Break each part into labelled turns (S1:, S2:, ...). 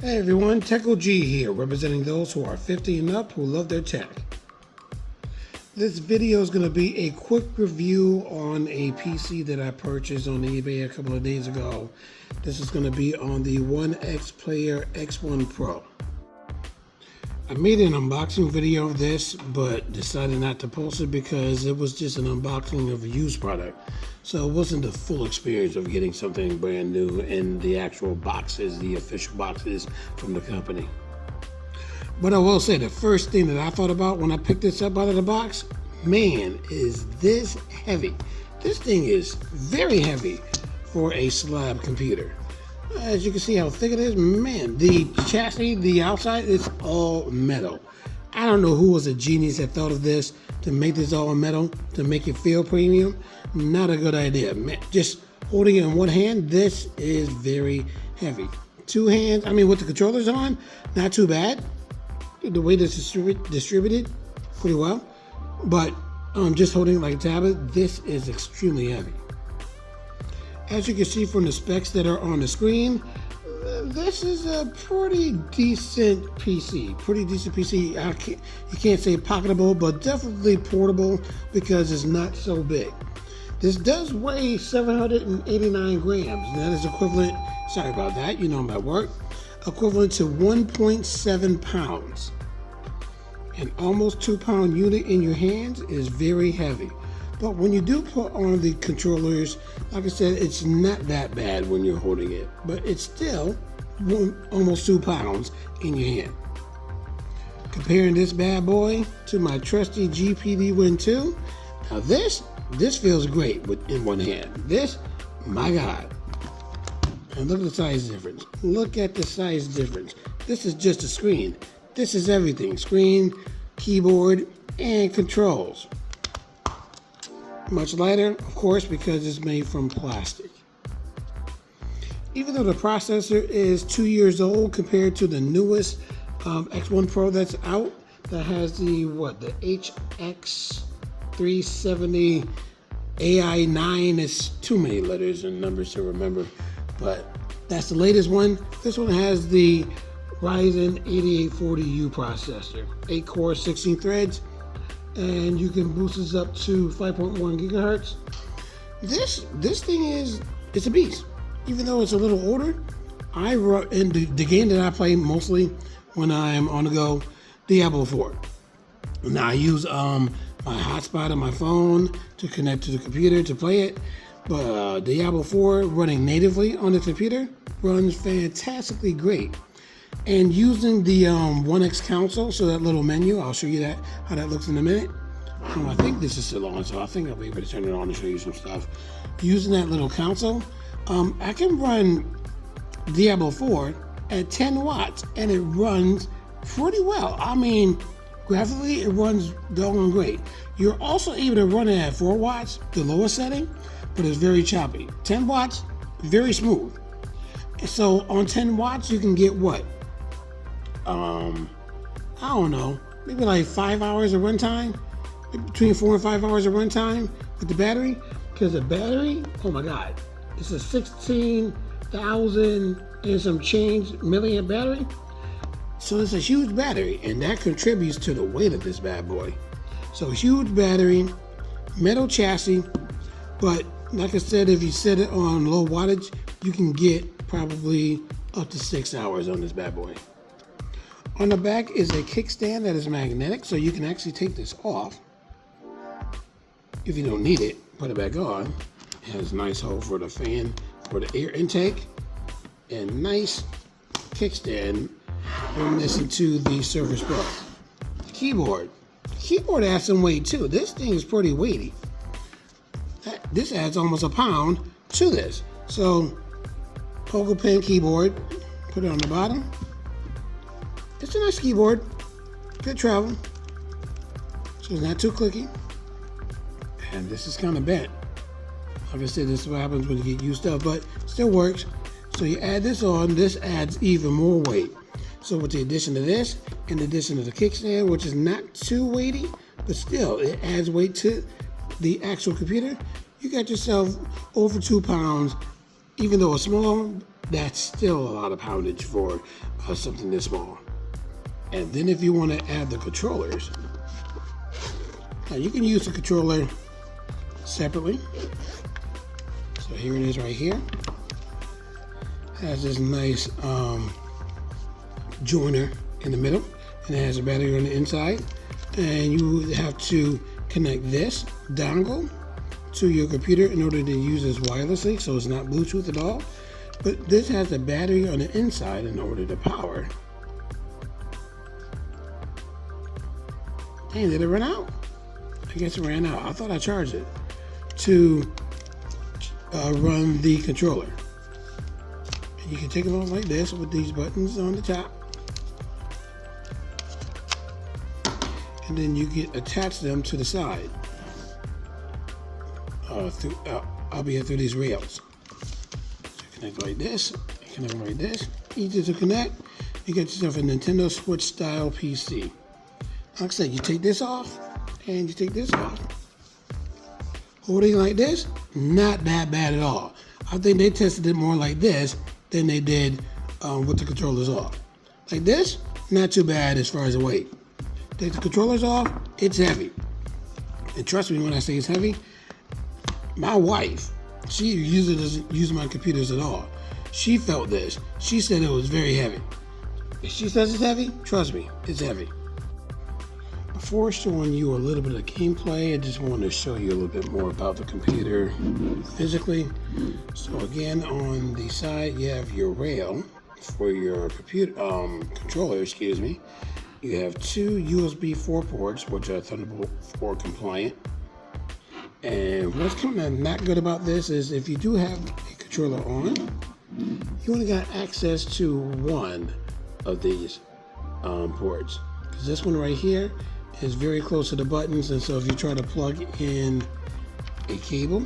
S1: Hey everyone, Techl G here, representing those who are 50 and up who love their tech. This video is going to be a quick review on a PC that I purchased on eBay a couple of days ago. This is going to be on the OneXPlayer X1 Pro. I made an unboxing video of this, but decided not to post it because it was just an unboxing of a used product. So it wasn't the full experience of getting something brand new in the actual boxes, the official boxes from the company. But I will say the first thing that I thought about when I picked this up out of the box, man, is this heavy. This thing is very heavy for a slab computer. As you can see how thick it is, man, the chassis, the outside, it's all metal. I don't know who was a genius that thought of this to make this all metal, to make it feel premium. Not a good idea, man. Just holding it in one hand, this is very heavy. Two hands, I mean, with the controllers on, not too bad. The way this is distributed, pretty well. But just holding it like a tablet, this is extremely heavy. As you can see from the specs that are on the screen, this is a pretty decent PC. You can't say pocketable, but definitely portable because it's not so big. This does weigh 789 grams. That is equivalent, sorry about that, you know I'm at work, equivalent to 1.7 pounds. An almost 2-pound unit in your hands is very heavy. But when you do put on the controllers, like I said, it's not that bad when you're holding it, but it's still almost 2 pounds in your hand. Comparing this bad boy to my trusty GPD Win 2, now this feels great in one hand. This, my God. And look at the size difference. Look at the size difference. This is just a screen. This is everything. Screen, keyboard, and controls. Much lighter, of course, because it's made from plastic. Even though the processor is 2 years old compared to the newest X1 Pro that's out, that has the HX370 AI9. It's too many letters and numbers to remember, but that's the latest one. This one has the Ryzen 8840U processor, 8 cores, 16 threads, and you can boost this up to 5.1 gigahertz. This thing it's a beast. Even though it's a little older, I run in the game that I play mostly when I'm on the go, Diablo 4. Now I use my hotspot on my phone to connect to the computer to play it, but Diablo 4 running natively on the computer runs fantastically great. And using the One X console, so that little menu, I'll show you how that looks in a minute. I think this is still on, so I think I'll be able to turn it on and show you some stuff. Using that little console, I can run Diablo 4 at 10 watts, and it runs pretty well. I mean, graphically, it runs doggone great. You're also able to run it at 4 watts, the lowest setting, but it's very choppy. 10 watts, very smooth. So on 10 watts, you can get what? I don't know, maybe like 5 hours of runtime, between 4 and 5 hours of runtime with the battery, because the battery, oh my God, it's a 16,000 and some change milliamp battery. So it's a huge battery, and that contributes to the weight of this bad boy. So huge battery, metal chassis, but like I said, if you set it on low wattage, you can get probably up to 6 hours on this bad boy. On the back is a kickstand that is magnetic, so you can actually take this off. If you don't need it, put it back on. It has a nice hole for the fan, for the air intake, and nice kickstand reminiscent to the Surface Pro. Keyboard adds some weight too. This thing is pretty weighty. This adds almost a pound to this. So, poker pen keyboard, put it on the bottom. It's a nice keyboard, good travel, so it's not too clicky, and this is kind of bent. Like I said, this is what happens when you get used up, but still works. So you add this on, this adds even more weight. So with the addition of this, in addition to the kickstand, which is not too weighty, but still it adds weight to the actual computer, you got yourself over 2 pounds. Even though it's small, that's still a lot of poundage for something this small. And then if you want to add the controllers, now you can use the controller separately. So here it is right here. Has this nice joiner in the middle, and it has a battery on the inside. And you have to connect this dongle to your computer in order to use this wirelessly, so it's not Bluetooth at all. But this has a battery on the inside in order to power. Dang, did it run out? I guess it ran out. I thought I charged it to run the controller. And you can take it off like this with these buttons on the top. And then you can attach them to the side. I'll be here through these rails. So connect like this, connect like this. Easy to connect. You get yourself a Nintendo Switch style PC. Like I said, you take this off and you take this off. Holding like this, not that bad at all. I think they tested it more like this than they did with the controllers off. Like this, not too bad as far as the weight. Take the controllers off, it's heavy. And trust me when I say it's heavy, my wife, she usually doesn't use my computers at all. She felt this. She said it was very heavy. If she says it's heavy, trust me, it's heavy. Before showing you a little bit of gameplay, I just wanted to show you a little bit more about the computer physically. So again, on the side, you have your rail for your computer controller, excuse me. You have two USB 4 ports, which are Thunderbolt 4 compliant. And what's kind of not good about this is if you do have a controller on, you only got access to one of these ports. Because this one right here is very close to the buttons, and so if you try to plug in a cable,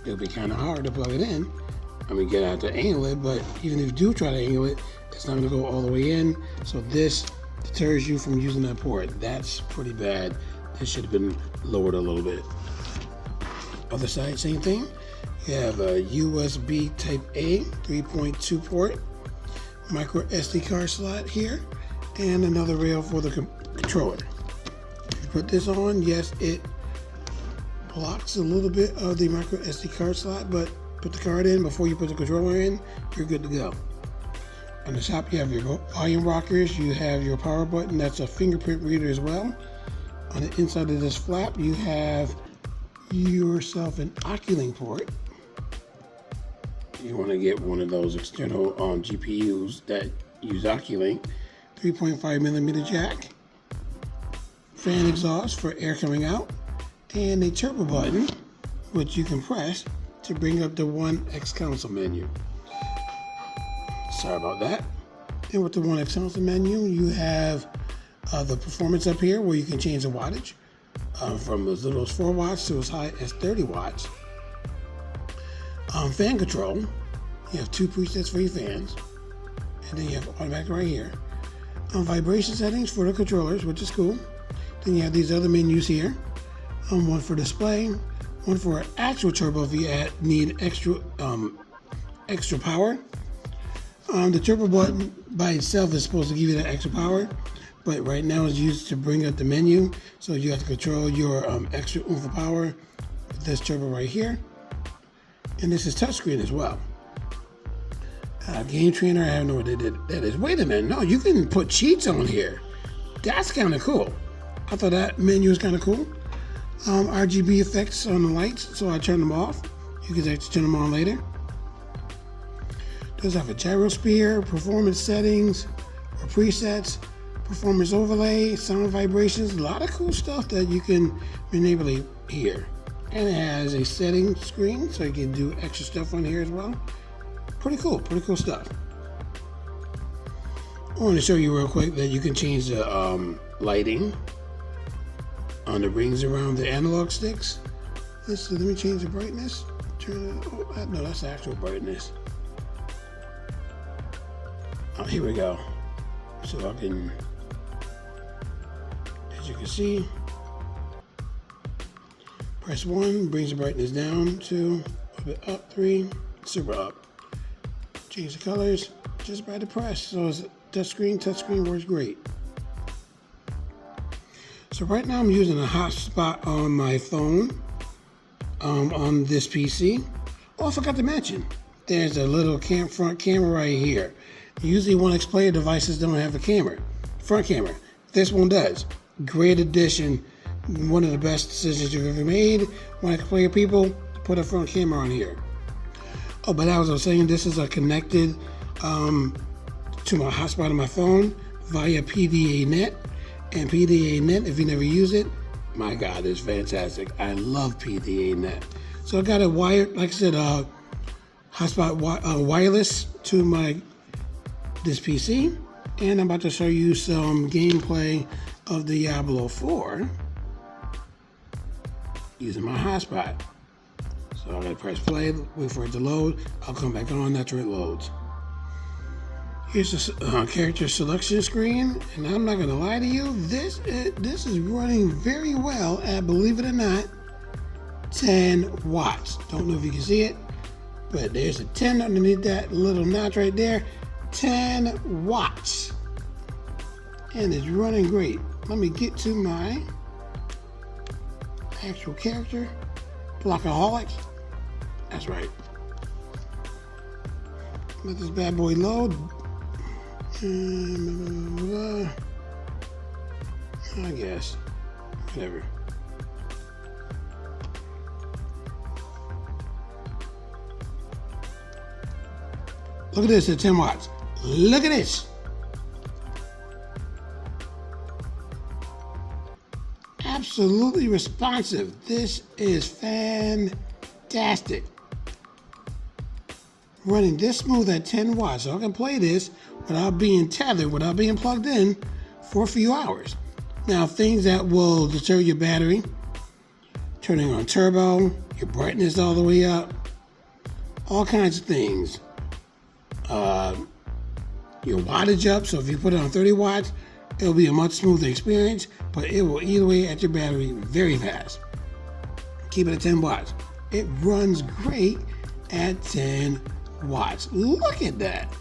S1: it'll be kind of hard to plug it in. I mean, get out to angle it, but even if you do try to angle it, it's not going to go all the way in. So this deters you from using that port. That's pretty bad. This should have been lowered a little bit. Other side, same thing. You have a USB Type A 3.2 port, micro SD card slot here, and another rail for the controller. If you put this on, yes, it blocks a little bit of the micro SD card slot, but put the card in before you put the controller in, you're good to go. On the top, you have your volume rockers, you have your power button, that's a fingerprint reader as well. On the inside of this flap, you have yourself an Oculink port. You want to get one of those external GPUs that use Oculink. 3.5mm jack, fan exhaust for air coming out, and a turbo button, which you can press to bring up the OneX console menu. Sorry about that. And with the OneX console menu, you have the performance up here where you can change the wattage from as little as 4 watts to as high as 30 watts. Fan control, you have 2 presets for your fans, and then you have automatic right here. Vibration settings for the controllers, which is cool. Then you have these other menus here. One for display, one for actual turbo if you need extra power. The turbo button by itself is supposed to give you that extra power, but right now it's used to bring up the menu. So you have to control your extra oomph of power with this turbo right here. And this is touchscreen as well. Game Trainer, I have no idea what that is. Wait a minute, no, you can put cheats on here. That's kind of cool. I thought that menu was kind of cool. RGB effects on the lights, so I turn them off. You can actually turn them on later. Does have a gyrosphere, performance settings, or presets, performance overlay, sound vibrations, a lot of cool stuff that you can manipulate here. And it has a setting screen, so you can do extra stuff on here as well. Pretty cool stuff. I want to show you real quick that you can change the lighting on the rings around the analog sticks. Let me change the brightness. Turn it, oh, no, that's the actual brightness. Oh, here we go. So I can, as you can see, press 1, brings the brightness down, 2, a bit up, 3, super up. Change the colors just by the press. So it's touchscreen works great. So right now I'm using a hotspot on my phone on this PC. Oh, I forgot to mention, there's a little front camera right here. Usually OneXPlayer devices don't have a front camera. This one does. Great addition. One of the best decisions you've ever made. OneXPlayer people, put a front camera on here. Oh, but as I was saying, this is connected to my hotspot on my phone via PDA-Net. And PDA-Net, if you never use it, my God, it's fantastic. I love PDA-Net. So I got a wired, like I said, hotspot wireless to this PC, and I'm about to show you some gameplay of Diablo 4 using my hotspot. So I'm gonna press play, wait for it to load. I'll come back on after it loads. Here's the character selection screen, and I'm not gonna lie to you, this is running very well at, believe it or not, 10 watts. Don't know if you can see it, but there's a 10 underneath that little notch right there. 10 watts, and it's running great. Let me get to my actual character, Blockaholic. That's right. Let this bad boy load. I guess. Whatever. Look at this at 10 watts. Look at this. Absolutely responsive. This is fantastic. Running this smooth at 10 watts. So I can play this without being tethered, without being plugged in for a few hours. Now, things that will deter your battery, turning on turbo, your brightness all the way up, all kinds of things. Your wattage up, so if you put it on 30 watts, it'll be a much smoother experience, but it will eat away at your battery very fast. Keep it at 10 watts. It runs great at 10 watts. Look at that.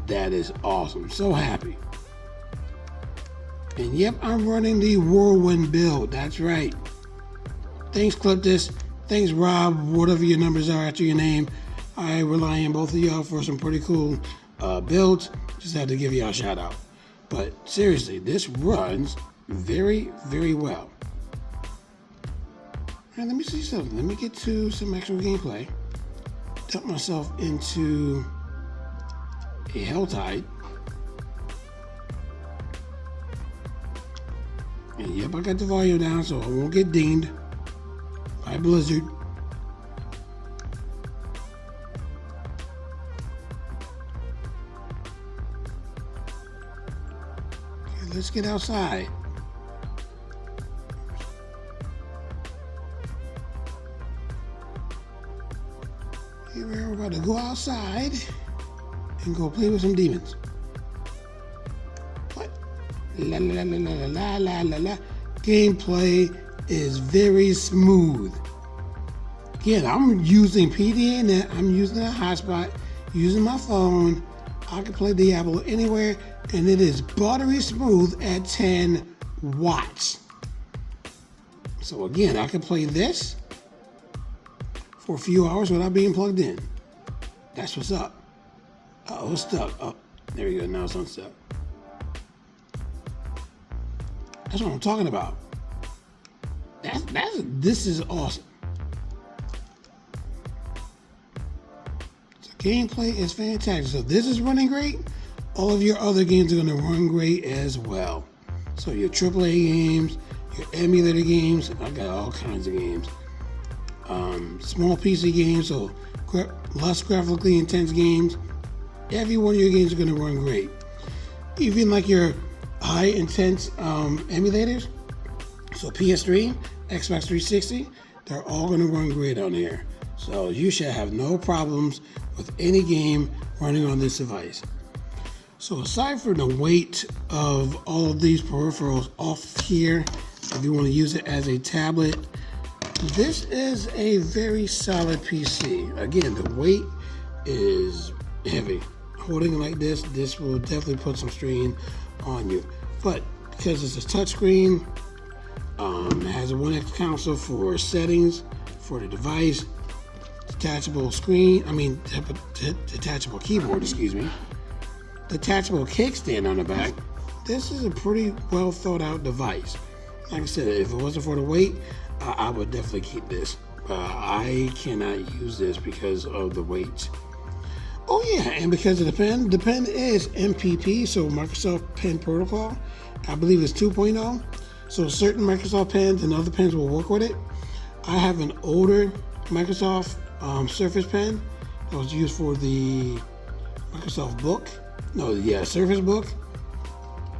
S1: That is awesome. So happy. And yep, I'm running the Whirlwind build. That's right. Thanks, Cliptus. Thanks, Rob. Whatever your numbers are after your name. I rely on both of y'all for some pretty cool builds. Just had to give y'all a shout out. But seriously, this runs very, very well. And let me see something. Let me get to some actual gameplay. Dump myself into a Helltide. And yep, I got the volume down so I won't get dinged by Blizzard. Okay, let's get outside. Here we're about to go outside and go play with some demons. What? La la la la la la la la. Gameplay is very smooth. Again, I'm using PDA-Net. I'm using a hotspot, using my phone. I can play Diablo anywhere, and it is buttery smooth at 10 watts. So again, I can play this for a few hours without being plugged in. That's what's up. Uh-oh, it's stuck. Oh, there we go. Now it's unstuck. That's what I'm talking about. This is awesome. So gameplay is fantastic. So this is running great. All of your other games are going to run great as well. So your AAA games, your emulator games, I got all kinds of games. Small PC games, so less graphically intense games. Every one of your games are going to run great. Even like your high intense emulators, so PS3, Xbox 360, they're all going to run great on here. So you should have no problems with any game running on this device. So aside from the weight of all of these peripherals off here, if you want to use it as a tablet, this is a very solid PC. Again, the weight is heavy. holding it like this, this will definitely put some strain on you. But because it's a touch screen, it has a 1X console for settings for the device, detachable screen, detachable keyboard, excuse me, detachable kickstand on the back. This is a pretty well thought out device. Like I said, if it wasn't for the weight, I would definitely keep this. I cannot use this because of the weight. Oh yeah, and because of the pen. The pen is MPP, so Microsoft Pen Protocol. I believe it's 2.0. So certain Microsoft pens and other pens will work with it. I have an older Microsoft Surface pen that was used for the Microsoft Book. Surface Book.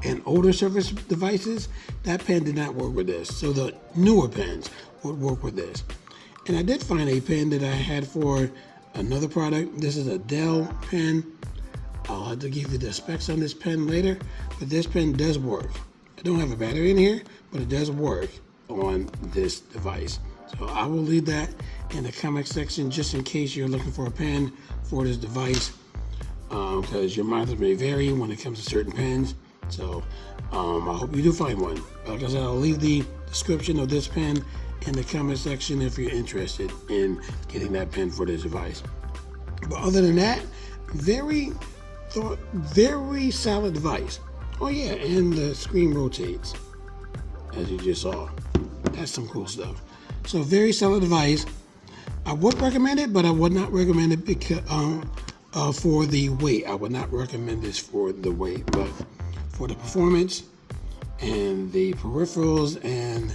S1: And older Surface devices, that pen did not work with this. So the newer pens would work with this. And I did find a pen that I had for another product. This is a Dell pen. I'll have to give you the specs on this pen later, but this pen does work. I don't have a battery in here, but it does work on this device. So I will leave that in the comment section just in case you're looking for a pen for this device, because your mileage may vary when it comes to certain pens. So I hope you do find one. Like I said, I'll leave the description of this pen in the comment section if you're interested in getting that pen for this device. But other than that, very solid device. Oh yeah, and the screen rotates, as you just saw. That's some cool stuff. So very solid device. I would recommend it, but I would not recommend it because for the weight. I would not recommend this for the weight, but for the performance and the peripherals and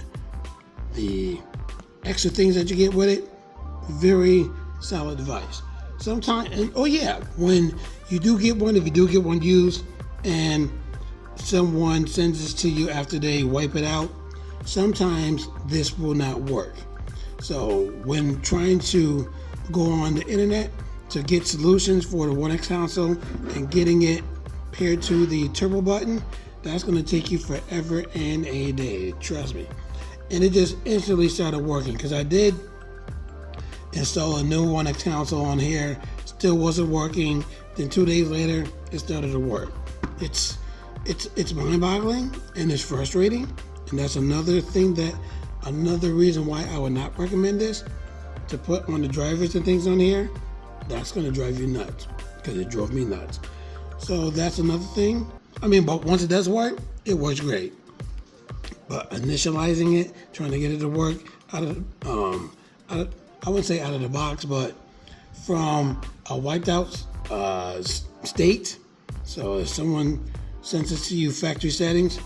S1: the extra things that you get with it, very solid device. Sometimes, and oh yeah, when you do get one, if you do get one used and someone sends this to you after they wipe it out, sometimes this will not work. So when trying to go on the internet to get solutions for the 1X console and getting it paired to the turbo button, that's going to take you forever and a day, trust me. And it just instantly started working, because I did install a new 1X console on here, still wasn't working. Then 2 days later, it started to work. It's mind-boggling and it's frustrating, and that's another reason why I would not recommend this to put on the drivers and things on here. That's going to drive you nuts, because it drove me nuts. So that's another thing. But once it does work, it works great. But initializing it, trying to get it to work I wouldn't say out of the box, but from a wiped out state. So if someone sends it to you factory settings,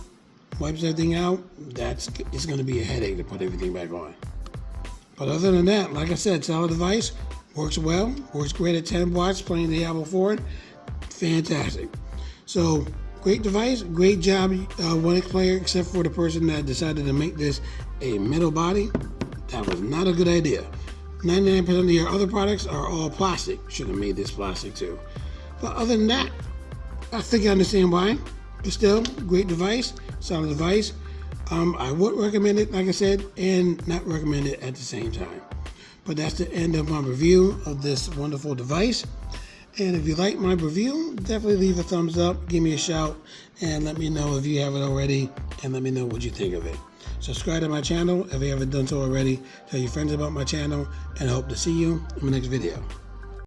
S1: wipes everything out, it's going to be a headache to put everything back on. But other than that, like I said, solid device, works well, works great at 10 watts, playing Diablo 4, fantastic. So great device, great job, OneXPlayer, except for the person that decided to make this a metal body. That was not a good idea. 99% of your other products are all plastic. Should have made this plastic too. But other than that, I think I understand why. But still, great device, solid device. I would recommend it, like I said, and not recommend it at the same time. But that's the end of my review of this wonderful device. And if you like my review, definitely leave a thumbs up, give me a shout, and let me know if you haven't already, and let me know what you think of it. Subscribe to my channel if you haven't done so already. Tell your friends about my channel, and I hope to see you in my next video.